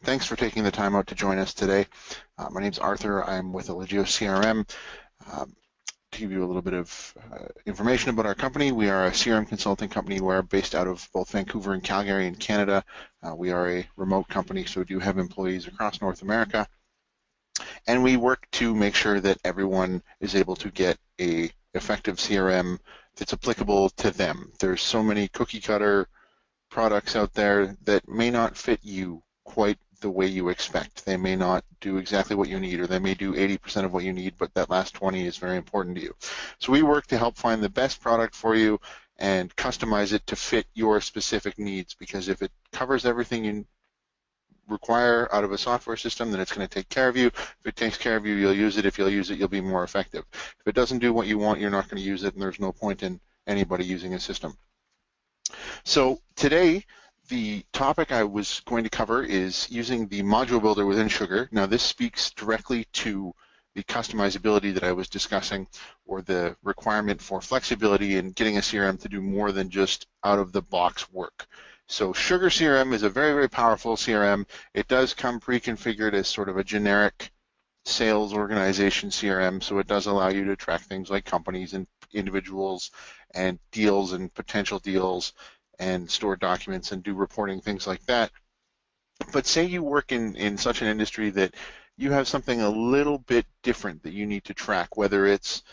Thanks for taking the time out to join us today. My name is Arthur. I'm with Eligio CRM. To give you a little bit of information about our company, we are a CRM consulting company. We're based out of both Vancouver and Calgary in Canada. We are a remote company, so we do have employees across North America. And we work to make sure that everyone is able to get an effective CRM that's applicable to them. There's so many cookie cutter products out there that may not fit you quite the way you expect. They may not do exactly what you need, or they may do 80% of what you need, but that last 20 is very important to you. So we work to help find the best product for you and customize it to fit your specific needs, because if it covers everything you require out of a software system, then it's going to take care of you. If it takes care of you, you'll use it. If you'll use it, you'll be more effective. If it doesn't do what you want, you're not going to use it, and there's no point in anybody using a system. So today, the topic I was going to cover is using the module builder within Sugar. Now, this speaks directly to the customizability that I was discussing, or the requirement for flexibility in getting a CRM to do more than just out-of-the-box work. So SugarCRM is a very, very powerful CRM. It does come pre-configured as sort of a generic sales organization CRM, so it does allow you to track things like companies and individuals and deals and potential deals and store documents and do reporting, things like that. But say you work in such an industry that you have something a little bit different that you need to track, whether it's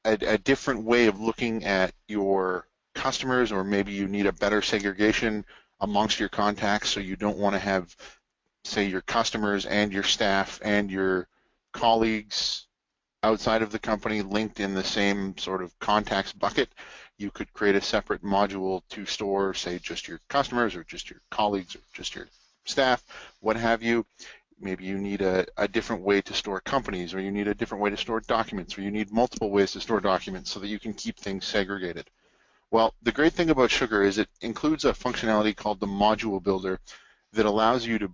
a different way of looking at your customers, or maybe you need a better segregation amongst your contacts, so you don't want to have, say, your customers and your staff and your colleagues outside of the company linked in the same sort of contacts bucket. You could create a separate module to store, say, just your customers or just your colleagues or just your staff, what have you. Maybe you need a different way to store companies, or you need a different way to store documents, or you need multiple ways to store documents so that you can keep things segregated. Well, the great thing about Sugar is it includes a functionality called the module builder that allows you to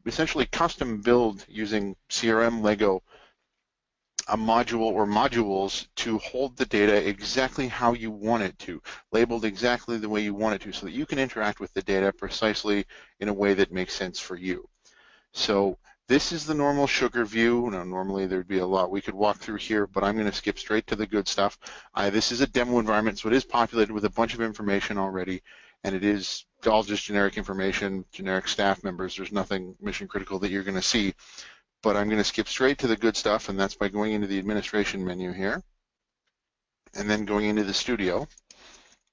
essentially custom build using CRM Lego a module or modules to hold the data exactly how you want it to, labeled exactly the way you want it to, so that you can interact with the data precisely in a way that makes sense for you. So this is the normal Sugar view. Now, normally there'd be a lot we could walk through here, but I'm going to skip straight to the good stuff. This is a demo environment, so it is populated with a bunch of information already, and it is all just generic information, generic staff members. There's nothing mission critical that you're going to see. But I'm going to skip straight to the good stuff, and that's by going into the administration menu here and then going into the studio.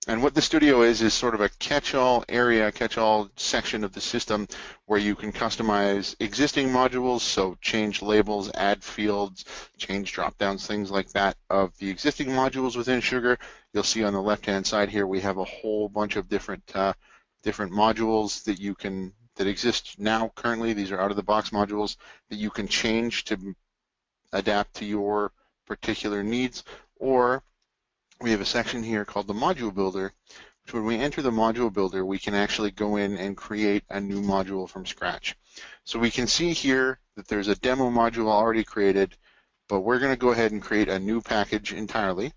And what the studio is sort of a catch-all area, catch-all section of the system where you can customize existing modules, so change labels, add fields, change drop-downs, things like that of the existing modules within Sugar. You'll see on the left-hand side here we have a whole bunch of different modules that exist now currently. These are out-of-the-box modules that you can change to adapt to your particular needs. Or we have a section here called the module builder, which when we enter the module builder, we can actually go in and create a new module from scratch. So we can see here that there's a demo module already created, but we're going to go ahead and create a new package entirely.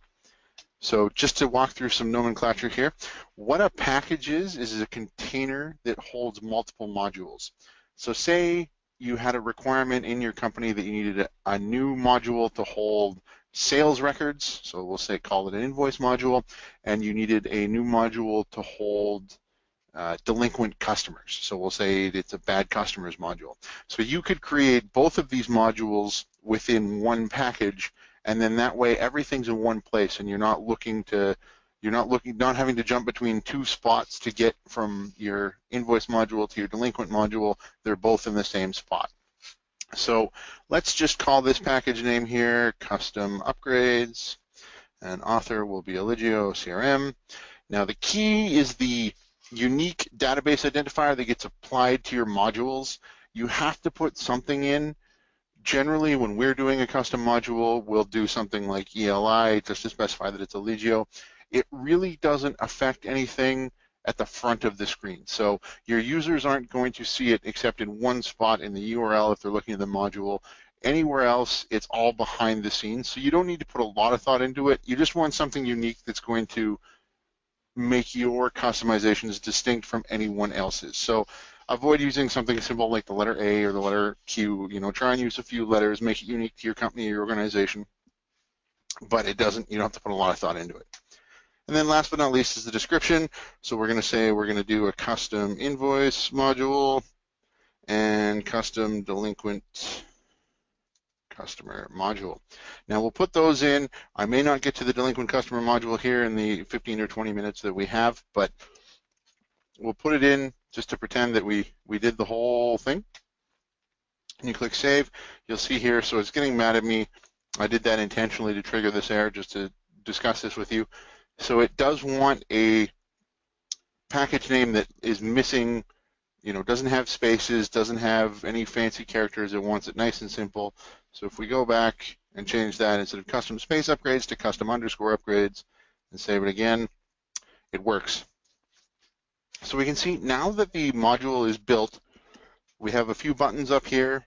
So just to walk through some nomenclature here, what a package is a container that holds multiple modules. So say you had a requirement in your company that you needed a new module to hold sales records, so we'll say call it an invoice module, and you needed a new module to hold delinquent customers. So we'll say it's a bad customers module. So you could create both of these modules within one package, and then that way everything's in one place, and you're not having to jump between two spots to get from your invoice module to your delinquent module. They're both in the same spot. So let's just call this package name here Custom Upgrades, and author will be Eligio CRM. Now the key is the unique database identifier that gets applied to your modules. You have to put something in. Generally, when we're doing a custom module, we'll do something like ELI just to specify that it's Eligio. It really doesn't affect anything at the front of the screen. So your users aren't going to see it except in one spot in the URL if they're looking at the module. Anywhere else, it's all behind the scenes. So you don't need to put a lot of thought into it. You just want something unique that's going to make your customizations distinct from anyone else's. So avoid using something simple like the letter A or the letter Q. Try and use a few letters, make it unique to your company or your organization, but you don't have to put a lot of thought into it. And then last but not least is the description. So we're going to say we're going to do a custom invoice module and custom delinquent customer module. Now we'll put those in. I may not get to the delinquent customer module here in the 15 or 20 minutes that we have, but we'll put it in just to pretend that we did the whole thing. And you click save, you'll see here, so it's getting mad at me. I did that intentionally to trigger this error just to discuss this with you. So it does want a package name that is missing, doesn't have spaces, doesn't have any fancy characters. It wants it nice and simple. So if we go back and change that, instead of custom space upgrades to custom underscore upgrades, and save it again, it works. So we can see now that the module is built, we have a few buttons up here.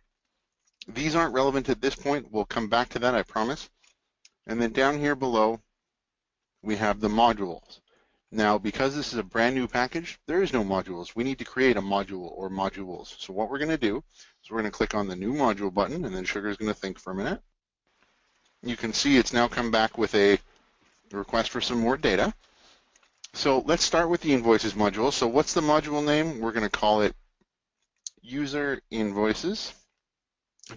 These aren't relevant at this point. We'll come back to that, I promise. And then down here below, we have the modules. Now, because this is a brand new package, there is no modules. We need to create a module or modules. So what we're going to do is we're going to click on the new module button, and then Sugar is going to think for a minute. You can see it's now come back with a request for some more data. So let's start with the Invoices module. So what's the module name? We're going to call it User Invoices,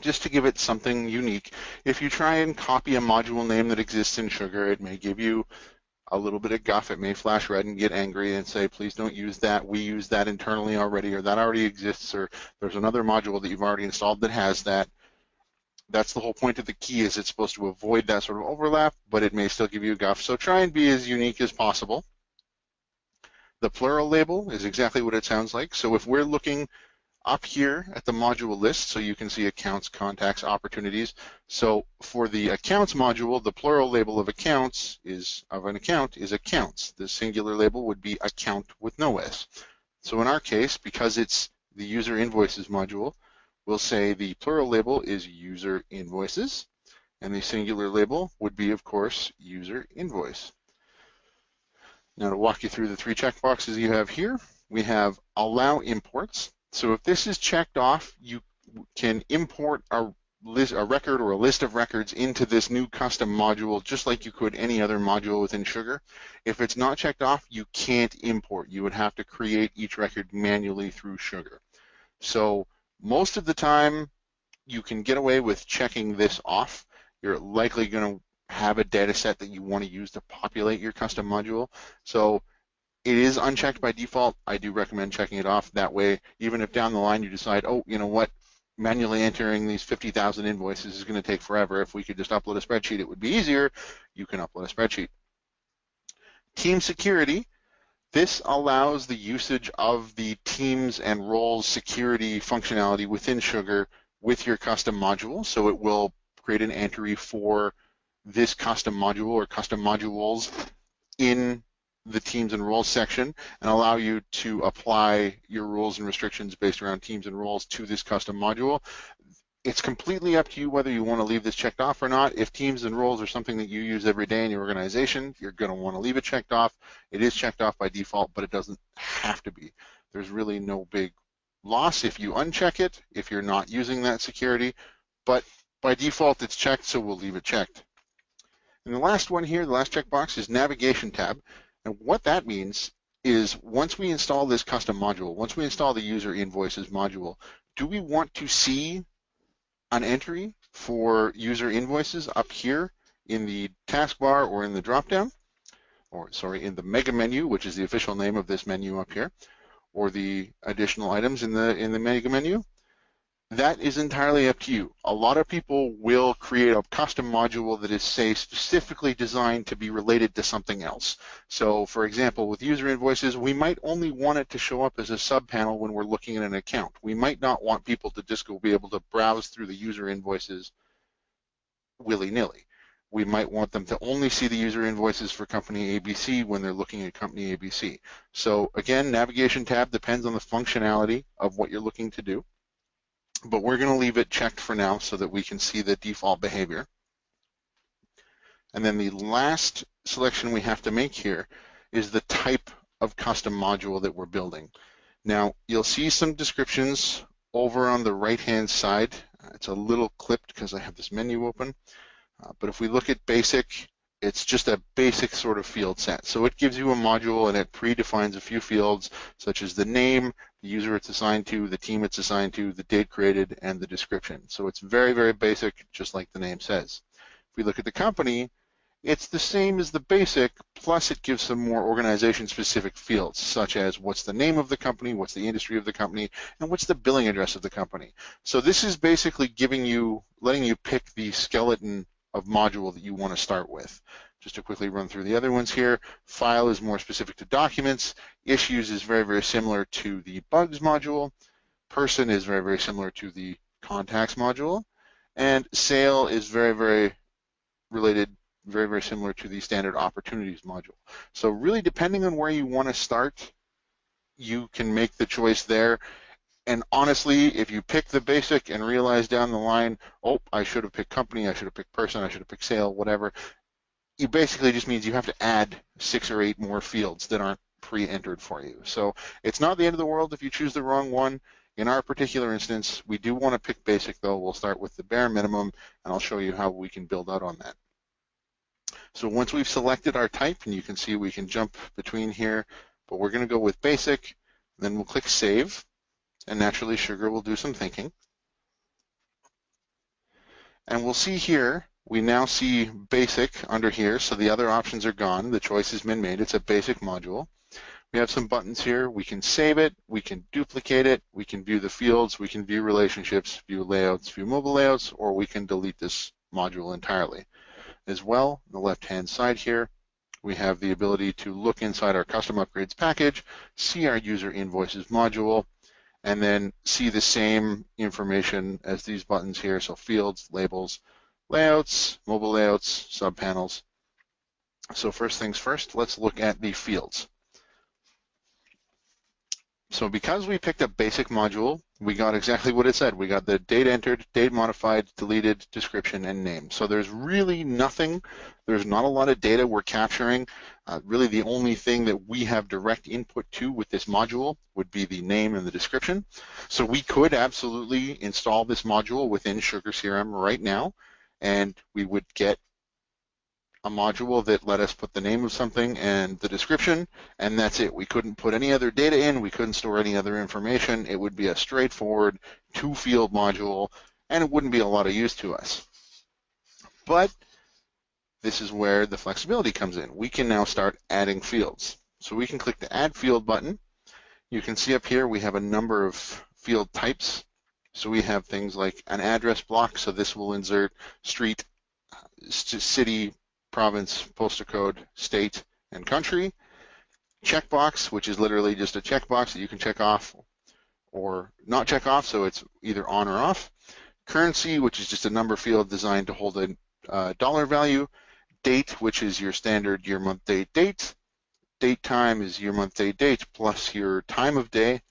just to give it something unique. If you try and copy a module name that exists in Sugar, it may give you a little bit of guff. It may flash red and get angry and say, please don't use that. We use that internally already, or that already exists, or there's another module that you've already installed that has that. That's the whole point of the key, is it's supposed to avoid that sort of overlap, but it may still give you a guff. So try and be as unique as possible. The plural label is exactly what it sounds like. So if we're looking up here at the module list, so you can see accounts, contacts, opportunities. So for the accounts module, the plural label of accounts is accounts. The singular label would be account with no S. So in our case, because it's the user invoices module, we'll say the plural label is user invoices, and the singular label would be, of course, user invoice. Now to walk you through the three checkboxes you have here, we have allow imports. So if this is checked off, you can import a record or a list of records into this new custom module just like you could any other module within Sugar. If it's not checked off, you can't import. You would have to create each record manually through Sugar. So most of the time, you can get away with checking this off. You're likely going to have a data set that you want to use to populate your custom module. So it is unchecked by default. I do recommend checking it off. That way, even if down the line you decide, oh, you know what, manually entering these 50,000 invoices is going to take forever. If we could just upload a spreadsheet, it would be easier. You can upload a spreadsheet. Team security. This allows the usage of the teams and roles security functionality within Sugar with your custom module. So it will create an entry for this custom module or custom modules in the teams and roles section and allow you to apply your rules and restrictions based around teams and roles to this custom module. It's completely up to you whether you want to leave this checked off or not. If teams and roles are something that you use every day in your organization, you're going to want to leave it checked off. It is checked off by default, but it doesn't have to be. There's really no big loss if you uncheck it, if you're not using that security, but by default it's checked, so we'll leave it checked. And the last one here, the last checkbox, is navigation tab. And what that means is once we install this custom module, once we install the user invoices module, do we want to see an entry for user invoices up here in the taskbar or in the dropdown, or sorry, in the mega menu, which is the official name of this menu up here, or the additional items in the mega menu? That is entirely up to you. A lot of people will create a custom module that is, say, specifically designed to be related to something else. So, for example, with user invoices, we might only want it to show up as a subpanel when we're looking at an account. We might not want people to just go be able to browse through the user invoices willy-nilly. We might want them to only see the user invoices for company ABC when they're looking at company ABC. So, again, navigation tab depends on the functionality of what you're looking to do. But we're going to leave it checked for now so that we can see the default behavior. And then the last selection we have to make here is the type of custom module that we're building. Now, you'll see some descriptions over on the right-hand side. It's a little clipped because I have this menu open. But if we look at basic, it's just a basic sort of field set. So it gives you a module and it predefines a few fields such as the name, the user it's assigned to, the team it's assigned to, the date created, and the description. So it's very, very basic, just like the name says. If we look at the company, it's the same as the basic, plus it gives some more organization-specific fields, such as what's the name of the company, what's the industry of the company, and what's the billing address of the company. So this is basically letting you pick the skeleton of module that you want to start with. Just to quickly run through the other ones here, file is more specific to documents, issues is very, very similar to the bugs module, person is very, very similar to the contacts module, and sale is very, very related, very, very similar to the standard opportunities module. So really, depending on where you want to start, you can make the choice there. And honestly, if you pick the basic and realize down the line, oh, I should have picked company, I should have picked person, I should have picked sale, whatever, it basically just means you have to add 6 or 8 more fields that aren't pre-entered for you. So it's not the end of the world if you choose the wrong one. In our particular instance, we do want to pick basic, though. We'll start with the bare minimum, and I'll show you how we can build out on that. So once we've selected our type, and you can see we can jump between here, but we're going to go with basic, then we'll click save, and naturally Sugar will do some thinking. And we'll see here, we now see basic under here, so the other options are gone. The choice has been made. It's a basic module. We have some buttons here. We can save it, we can duplicate it, we can view the fields, we can view relationships, view layouts, view mobile layouts, or we can delete this module entirely. As well, on the left-hand side here, we have the ability to look inside our custom upgrades package, see our user invoices module, and then see the same information as these buttons here, so fields, labels, layouts, mobile layouts, subpanels. So first things first, let's look at the fields. So because we picked a basic module, we got exactly what it said. We got the date entered, date modified, deleted, description, and name. So there's really nothing, there's not a lot of data we're capturing. Really the only thing that we have direct input to with this module would be the name and the description. So we could absolutely install this module within SugarCRM right now, and we would get a module that let us put the name of something and the description, and that's it. We couldn't put any other data in, we couldn't store any other information. It would be a straightforward 2-field module, and it wouldn't be a lot of use to us. But this is where the flexibility comes in. We can now start adding fields. So we can click the Add Field button. You can see up here we have a number of field types. So we have things like an address block, so this will insert street, city, province, postal code, state, and country. Checkbox, which is literally just a checkbox that you can check off or not check off, so it's either on or off. Currency, which is just a number field designed to hold a dollar value. Date, which is your standard year, month, day, date. Date time is year, month, day, date plus your time of day.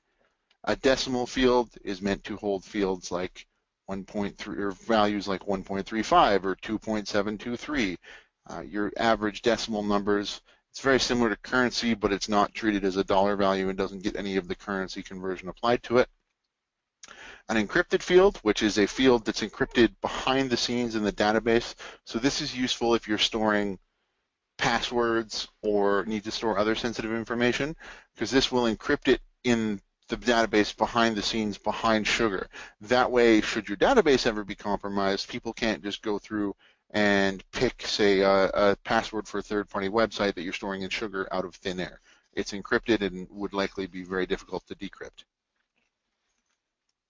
A decimal field is meant to hold fields like 1.3 or values like 1.35 or 2.723. Your average decimal numbers. It's very similar to currency, but it's not treated as a dollar value and doesn't get any of the currency conversion applied to it. An encrypted field, which is a field that's encrypted behind the scenes in the database. So this is useful if you're storing passwords or need to store other sensitive information, because this will encrypt it in the database behind the scenes behind Sugar. That way, should your database ever be compromised, people can't just go through and pick, say, a password for a third-party website that you're storing in Sugar out of thin air. It's encrypted and would likely be very difficult to decrypt.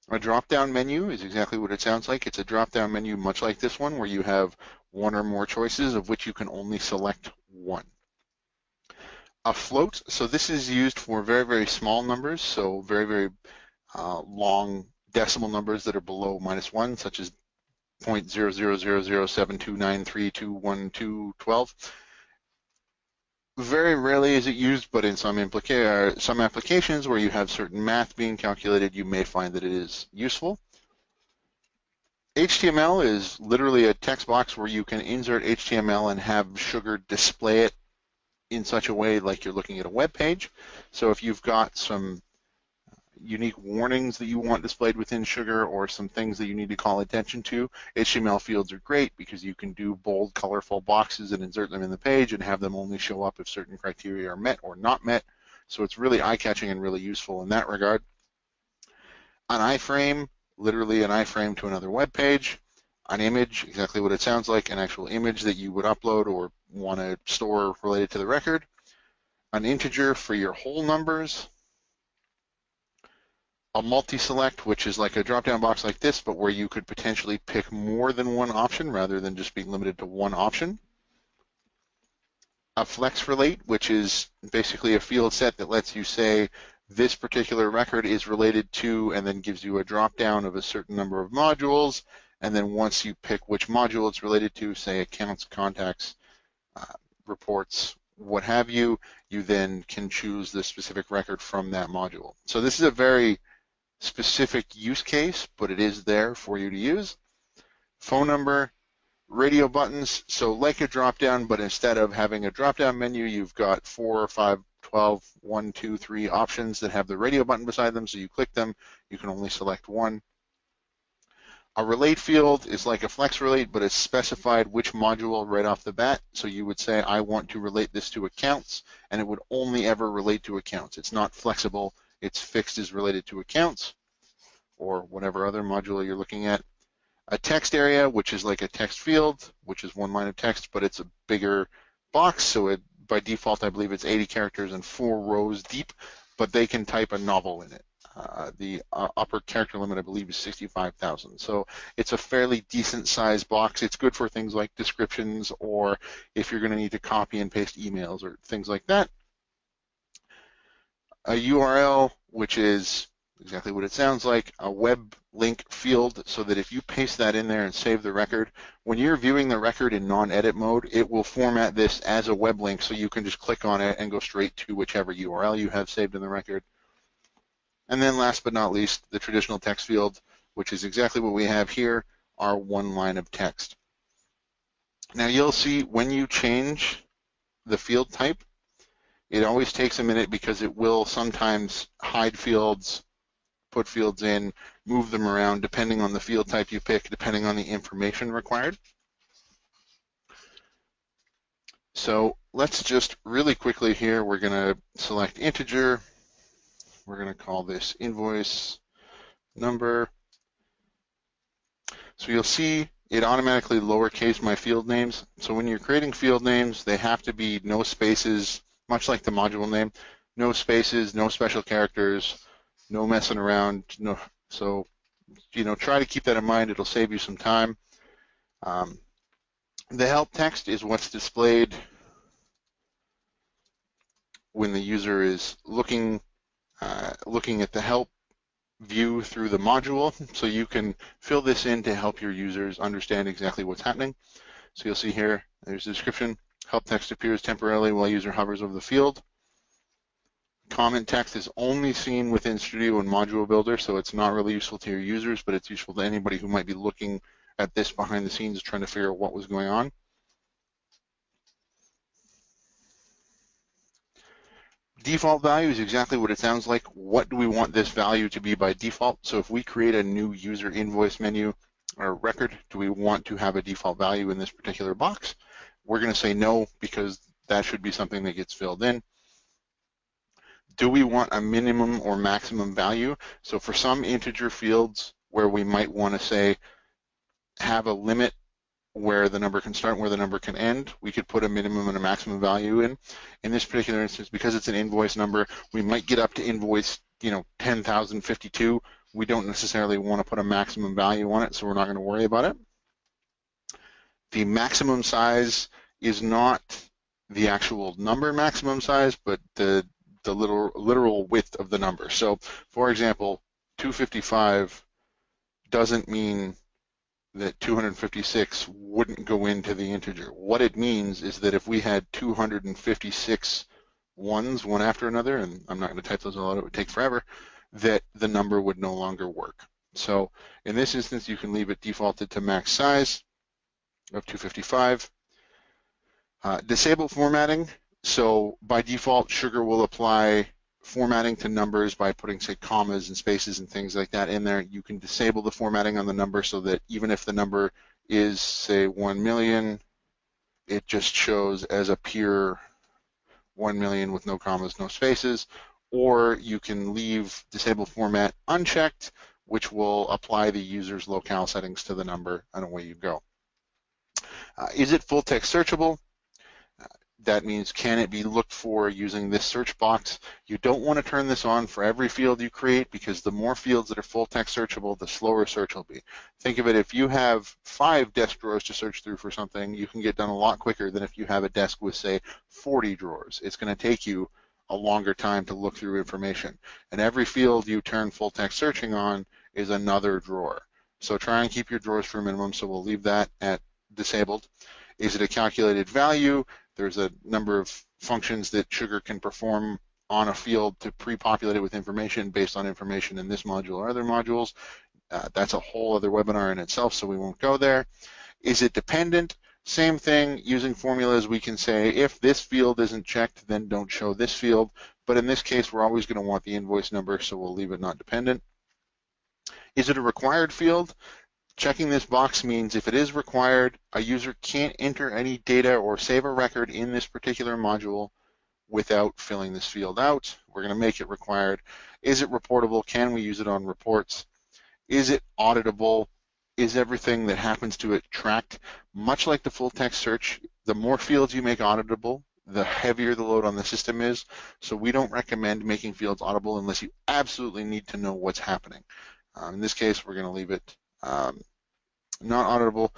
A drop-down menu is exactly what it sounds like. It's a drop-down menu much like this one, where you have one or more choices of which you can only select one. A float, so this is used for very, very small numbers, so very, very long decimal numbers that are below -1, such as 0.00007293211212. Very rarely is it used, but in some applications where you have certain math being calculated, you may find that it is useful. HTML is literally a text box where you can insert HTML and have Sugar display it in such a way like you're looking at a web page. So if you've got some unique warnings that you want displayed within Sugar or some things that you need to call attention to, HTML fields are great because you can do bold, colorful boxes and insert them in the page and have them only show up if certain criteria are met or not met. So it's really eye-catching and really useful in that regard. An iframe, literally an iframe to another web page. An image, exactly what it sounds like, an actual image that you would upload or want to store related to the record. An integer for your whole numbers. A multi-select, which is like a drop-down box like this, but where you could potentially pick more than one option rather than just being limited to one option. A FlexRelate, which is basically a field set that lets you say this particular record is related to, and then gives you a drop-down of a certain number of modules, and then once you pick which module it's related to, say accounts, contacts, reports, what have you, you then can choose the specific record from that module. So this is a very specific use case, but it is there for you to use. Phone number, radio buttons, so like a drop-down, but instead of having a drop-down menu, you've got 4, 5, 12, 1, 2, 3 options that have the radio button beside them, so you click them, you can only select one. A relate field is like a FlexRelate, but it's specified which module right off the bat, so you would say, I want to relate this to accounts, and it would only ever relate to accounts. It's not flexible, it's fixed as related to accounts, or whatever other module you're looking at. A text area, which is like a text field, which is one line of text, but it's a bigger box, so it, by default, I believe it's 80 characters and 4 rows deep, but they can type a novel in it. The upper character limit, I believe, is 65,000. So it's a fairly decent sized box. It's good for things like descriptions, or if you're going to need to copy and paste emails or things like that. A URL, which is exactly what it sounds like, a web link field, so that if you paste that in there and save the record, when you're viewing the record in non-edit mode, it will format this as a web link, so you can just click on it and go straight to whichever URL you have saved in the record. And then last but not least, the traditional text field, which is exactly what we have here, our one line of text. Now you'll see when you change the field type, it always takes a minute because it will sometimes hide fields, put fields in, move them around depending on the field type you pick, depending on the information required. So let's just really quickly here, we're going to select integer. We're going to call this invoice number. So you'll see it automatically lowercase my field names. So when you're creating field names, they have to be no spaces, much like the module name, no spaces, no special characters, no messing around. No, so try to keep that in mind. It'll save you some time. The help text is what's displayed when the user is looking at the help view through the module, so you can fill this in to help your users understand exactly what's happening. So you'll see here, there's the description. Help text appears temporarily while user hovers over the field. Comment text is only seen within Studio and Module Builder, so it's not really useful to your users, but it's useful to anybody who might be looking at this behind the scenes trying to figure out what was going on. Default value is exactly what it sounds like. What do we want this value to be by default? So if we create a new user invoice menu or record, do we want to have a default value in this particular box? We're going to say no, because that should be something that gets filled in. Do we want a minimum or maximum value? So for some integer fields where we might want to say have a limit where the number can start and where the number can end, we could put a minimum and a maximum value in. In this particular instance, because it's an invoice number, we might get up to invoice 10,052. We don't necessarily want to put a maximum value on it, so we're not going to worry about it. The maximum size is not the actual number maximum size, but the literal width of the number. So for example, 255 doesn't mean that 256 wouldn't go into the integer. What it means is that if we had 256 ones, one after another, and I'm not going to type those all out, it would take forever, that the number would no longer work. So in this instance, you can leave it defaulted to max size of 255. Disable formatting. So by default, Sugar will apply formatting to numbers by putting, say, commas and spaces and things like that in there. You can disable the formatting on the number so that even if the number is, say, 1 million, it just shows as a pure 1 million with no commas, no spaces. Or you can leave disable format unchecked, which will apply the user's locale settings to the number, and away you go. Is it full text searchable? That means, can it be looked for using this search box? You don't want to turn this on for every field you create, because the more fields that are full text searchable, the slower search will be. Think of it, if you have 5 desk drawers to search through for something, you can get done a lot quicker than if you have a desk with, say, 40 drawers. It's going to take you a longer time to look through information. And every field you turn full text searching on is another drawer. So try and keep your drawers for a minimum, so we'll leave that at disabled. Is it a calculated value? There's a number of functions that Sugar can perform on a field to pre-populate it with information based on information in this module or other modules. That's a whole other webinar in itself, so we won't go there. Is it dependent? Same thing. Using formulas, we can say if this field isn't checked, then don't show this field. But in this case, we're always going to want the invoice number, so we'll leave it not dependent. Is it a required field? Checking this box means if it is required, a user can't enter any data or save a record in this particular module without filling this field out. We're going to make it required. Is it reportable? Can we use it on reports? Is it auditable? Is everything that happens to it tracked? Much like the full text search, the more fields you make auditable, the heavier the load on the system is. So we don't recommend making fields auditable unless you absolutely need to know what's happening. In this case, we're going to leave it not auditable.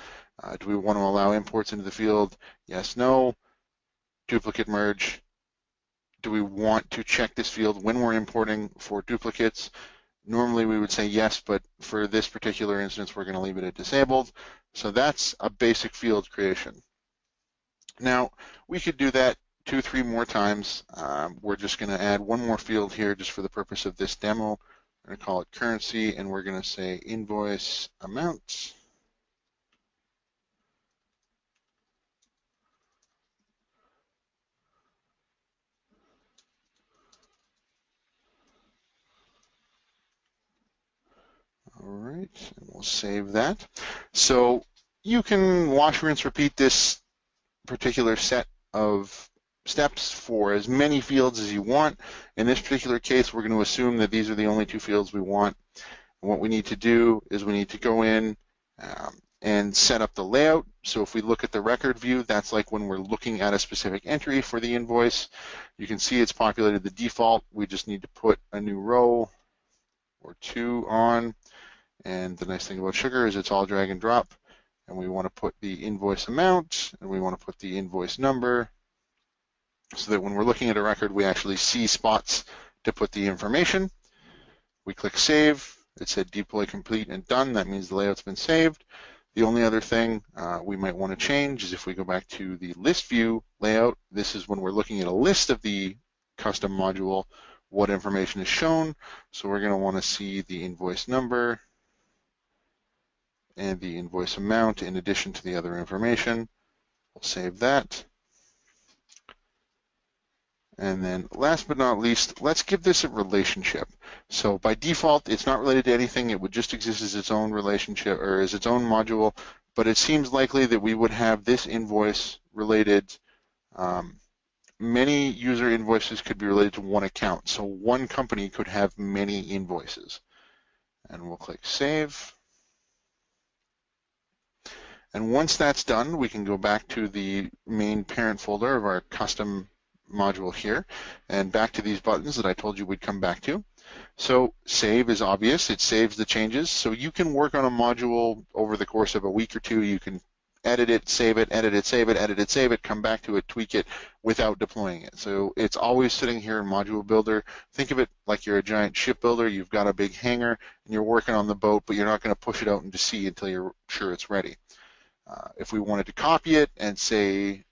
Do we want to allow imports into the field? Yes, no. Duplicate merge. Do we want to check this field when we're importing for duplicates? Normally we would say yes, but for this particular instance, we're going to leave it at disabled. So that's a basic field creation. Now, we could do that 2 or 3 more times. We're just going to add one more field here just for the purpose of this demo. We're going to call it currency, and we're going to say invoice amount. All right, and we'll save that. So you can wash, rinse, repeat this particular set of steps for as many fields as you want. In this particular case, we're going to assume that these are the only 2 fields we want. And what we need to do is we need to go in and set up the layout. So if we look at the record view, that's like when we're looking at a specific entry for the invoice. You can see it's populated the default. We just need to put a new row or 2 on. And the nice thing about Sugar is it's all drag and drop. And we want to put the invoice amount, and we want to put the invoice number, so that when we're looking at a record, we actually see spots to put the information. We click Save. It said deploy complete and done. That means the layout's been saved. The only other thing we might want to change is if we go back to the list view layout. This is when we're looking at a list of the custom module, what information is shown. So we're going to want to see the invoice number and the invoice amount in addition to the other information. We'll save that. And then last but not least, let's give this a relationship. So by default, it's not related to anything. It would just exist as its own relationship or as its own module, but it seems likely that we would have this invoice related. Many user invoices could be related to one account. So one company could have many invoices. And we'll click Save. And once that's done, we can go back to the main parent folder of our custom module here and back to these buttons that I told you we'd come back to. So save is obvious. It saves the changes. So you can work on a module over the course of a week or 2. You can edit it, save it, edit it, save it, edit it, save it, come back to it, tweak it without deploying it. So it's always sitting here in Module Builder. Think of it like you're a giant shipbuilder. You've got a big hangar and you're working on the boat, but you're not going to push it out into sea until you're sure it's ready. If we wanted to copy it and say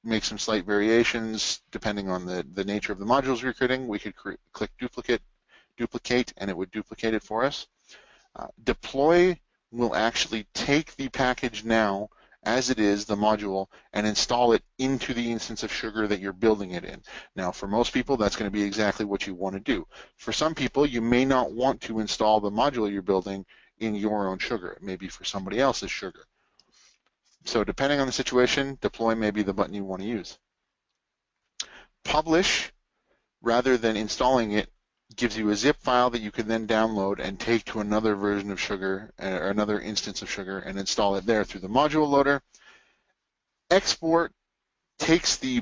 make some slight variations depending on the nature of the modules we're creating, we could click duplicate, and it would duplicate it for us. Deploy will actually take the package now as it is, the module, and install it into the instance of Sugar that you're building it in. Now, for most people, that's going to be exactly what you want to do. For some people, you may not want to install the module you're building in your own Sugar. It may be for somebody else's Sugar. So depending on the situation, deploy may be the button you want to use. Publish, rather than installing it, gives you a zip file that you can then download and take to another version of Sugar or another instance of Sugar and install it there through the module loader. Export takes the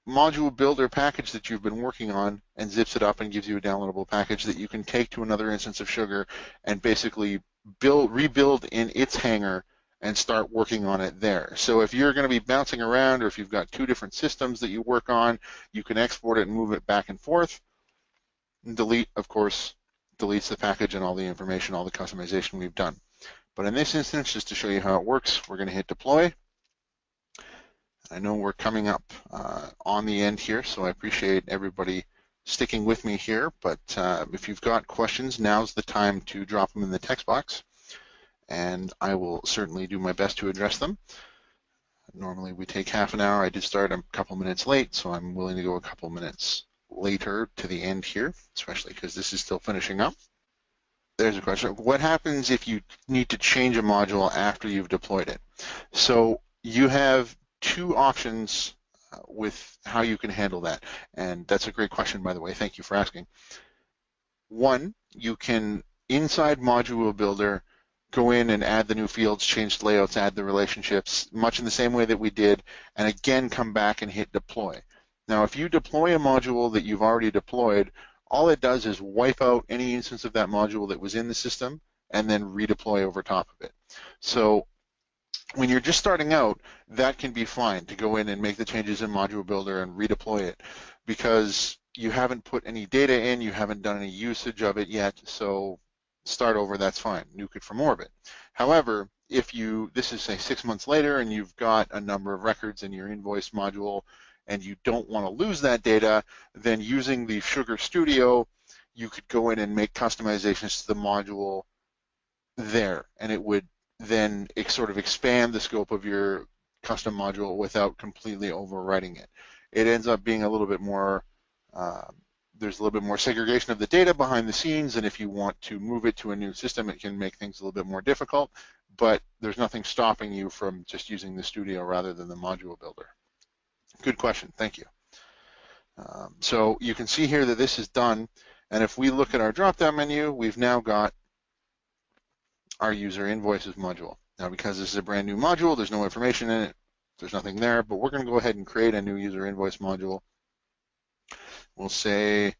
module builder package that you've been working on and zips it up and gives you a downloadable package that you can take to another instance of Sugar and basically rebuild in its hangar and start working on it there. So if you're going to be bouncing around, or if you've got two different systems that you work on, you can export it and move it back and forth. And delete, of course, deletes the package and all the information, all the customization we've done. But in this instance, just to show you how it works, we're going to hit deploy. I know we're coming up on the end here, so I appreciate everybody sticking with me here. But if you've got questions, now's the time to drop them in the text box, and I will certainly do my best to address them. Normally we take half an hour. I did start a couple minutes late, so I'm willing to go a couple minutes later to the end here, especially because this is still finishing up. There's a question. What happens if you need to change a module after you've deployed it? So you have two options with how you can handle that, and that's a great question, by the way. Thank you for asking. One, you can, inside Module Builder, go in and add the new fields, change the layouts, add the relationships, much in the same way that we did, and again come back and hit deploy. Now, if you deploy a module that you've already deployed, all it does is wipe out any instance of that module that was in the system and then redeploy over top of it. So when you're just starting out, that can be fine to go in and make the changes in Module Builder and redeploy it, because you haven't put any data in, you haven't done any usage of it yet, so start over, that's fine. Nuke it for more of it. However, if this is say 6 months later and you've got a number of records in your invoice module and you don't want to lose that data, then using the Sugar Studio, you could go in and make customizations to the module there, and it would then sort of expand the scope of your custom module without completely overwriting it. It ends up being a little bit more, there's a little bit more segregation of the data behind the scenes, and if you want to move it to a new system, it can make things a little bit more difficult, but there's nothing stopping you from just using the Studio rather than the Module Builder. Good question, thank you. So you can see here that this is done, and if we look at our drop-down menu, we've now got our user invoices module. Now, because this is a brand new module, there's no information in it, there's nothing there, but we're going to go ahead and create a new user invoice module. We'll say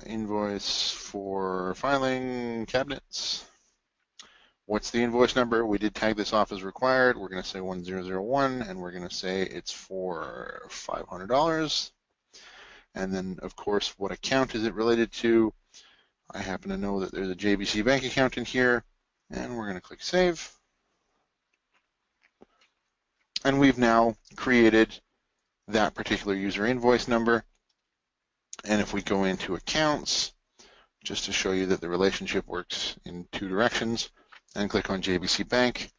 invoice for filing cabinets. What's the invoice number? We did tag this off as required. We're going to say 1001, and we're going to say it's for $500. And then, of course, what account is it related to? I happen to know that there's a JBC bank account in here, and we're going to click Save. And we've now created that particular user invoice number. And if we go into Accounts, just to show you that the relationship works in two directions, and click on JBC Bank,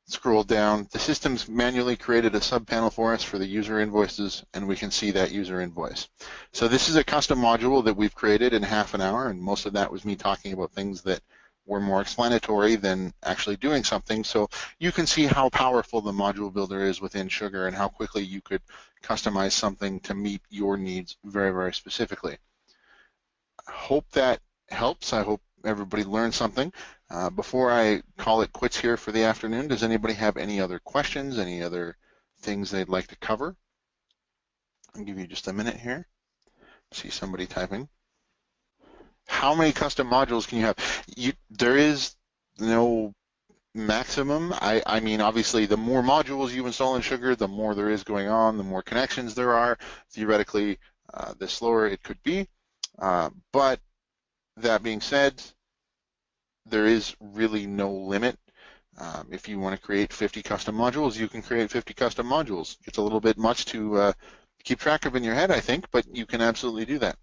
scroll down, the system's manually created a subpanel for us for the user invoices, and we can see that user invoice. So this is a custom module that we've created in half an hour, and most of that was me talking about things that were more explanatory than actually doing something. So you can see how powerful the module builder is within Sugar and how quickly you could customize something to meet your needs very, very specifically. I hope that helps. I hope everybody learned something. Before I call it quits here for the afternoon, does anybody have any other questions, any other things they'd like to cover? I'll give you just a minute here. See somebody typing. How many custom modules can you have? There is no maximum. I mean, obviously, the more modules you install in Sugar, the more there is going on, the more connections there are. Theoretically, the slower it could be. But that being said, there is really no limit. If you want to create 50 custom modules, you can create 50 custom modules. It's a little bit much to keep track of in your head, I think, but you can absolutely do that.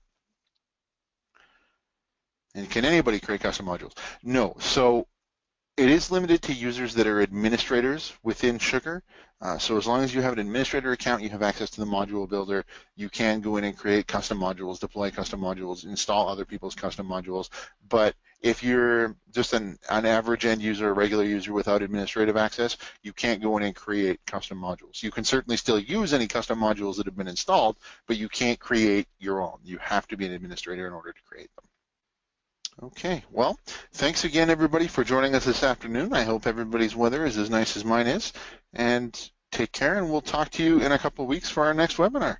And can anybody create custom modules? No. So It is limited to users that are administrators within Sugar. So as long as you have an administrator account, you have access to the module builder, you can go in and create custom modules, deploy custom modules, install other people's custom modules. But if you're just an average end user, a regular user without administrative access, you can't go in and create custom modules. You can certainly still use any custom modules that have been installed, but you can't create your own. You have to be an administrator in order to create them. Okay, well, thanks again, everybody, for joining us this afternoon. I hope everybody's weather is as nice as mine is. And take care, and we'll talk to you in a couple of weeks for our next webinar.